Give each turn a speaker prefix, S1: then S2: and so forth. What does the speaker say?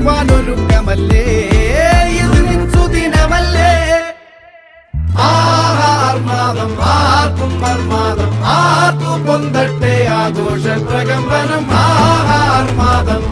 S1: ഒരുക്കമല്ലേ ഇത് സുദിനമല്ലേ ആർമാദം ആർക്കും മർമാദം ആർക്കു പൊന്തട്ടെ ആഘോഷ പ്രകമ്പനം ആർമാദം